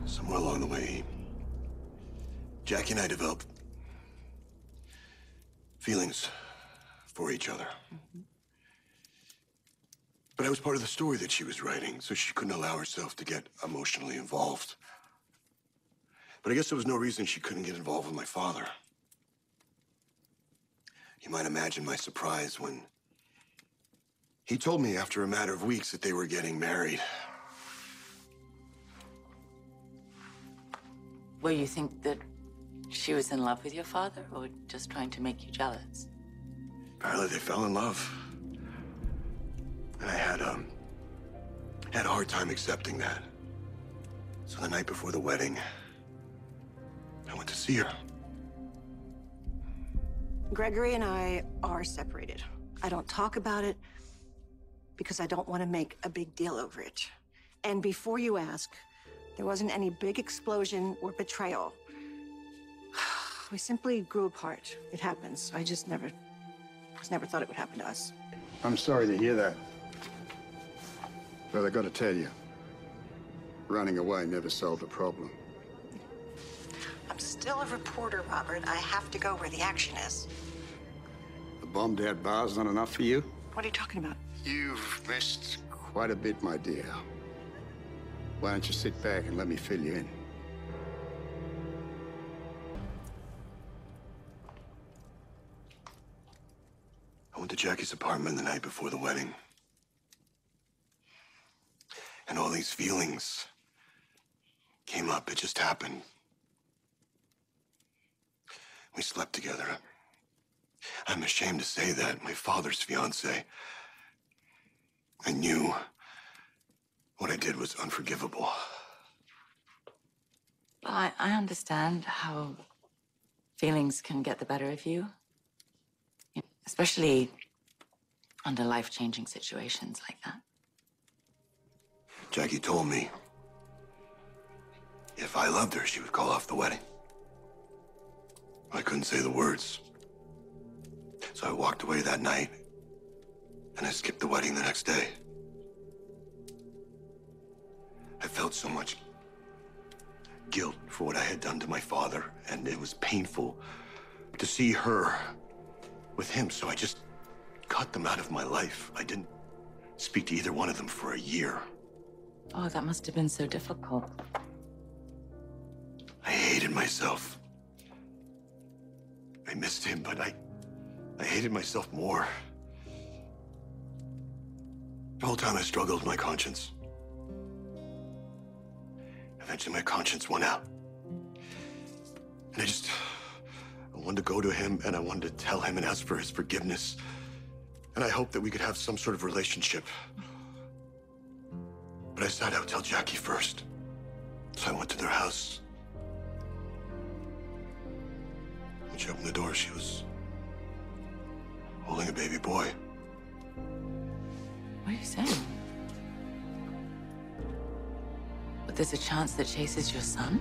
Somewhere along the way, Jackie and I developed feelings for each other. But I was part of the story that she was writing, so she couldn't allow herself to get emotionally involved. But I guess there was no reason she couldn't get involved with my father. You might imagine my surprise when he told me after a matter of weeks that they were getting married. Well, you think that she was in love with your father, or just trying to make you jealous? Apparently they fell in love. And I had a hard time accepting that. So the night before the wedding, I went to see her. Gregory and I are separated. I don't talk about it because I don't want to make a big deal over it. And before you ask, there wasn't any big explosion or betrayal. We simply grew apart. It happens. I just never thought it would happen to us. I'm sorry to hear that. But I gotta tell you, running away never solved the problem. I'm still a reporter, Robert. I have to go where the action is. The bombed-out bar's not enough for you? What are you talking about? You've missed quite a bit, my dear. Why don't you sit back and let me fill you in? I went to Jackie's apartment the night before the wedding. And all these feelings came up. It just happened. We slept together. I'm ashamed to say that, my father's fiancée. I knew what I did was unforgivable. Well, I understand how feelings can get the better of you, especially under life-changing situations like that. Jackie told me if I loved her, she would call off the wedding. I couldn't say the words. So I walked away that night, and I skipped the wedding the next day. I felt so much guilt for what I had done to my father, and it was painful to see her with him, so I just cut them out of my life. I didn't speak to either one of them for a year. Oh, that must have been so difficult. I hated myself. I missed him, but I hated myself more. The whole time I struggled with my conscience. Eventually my conscience won out. And I wanted to go to him, and I wanted to tell him and ask for his forgiveness. And I hoped that we could have some sort of relationship. But I decided I would tell Jackie first. So I went to their house. When she opened the door, she was holding a baby boy. What are you saying? But there's a chance that Chase is your son?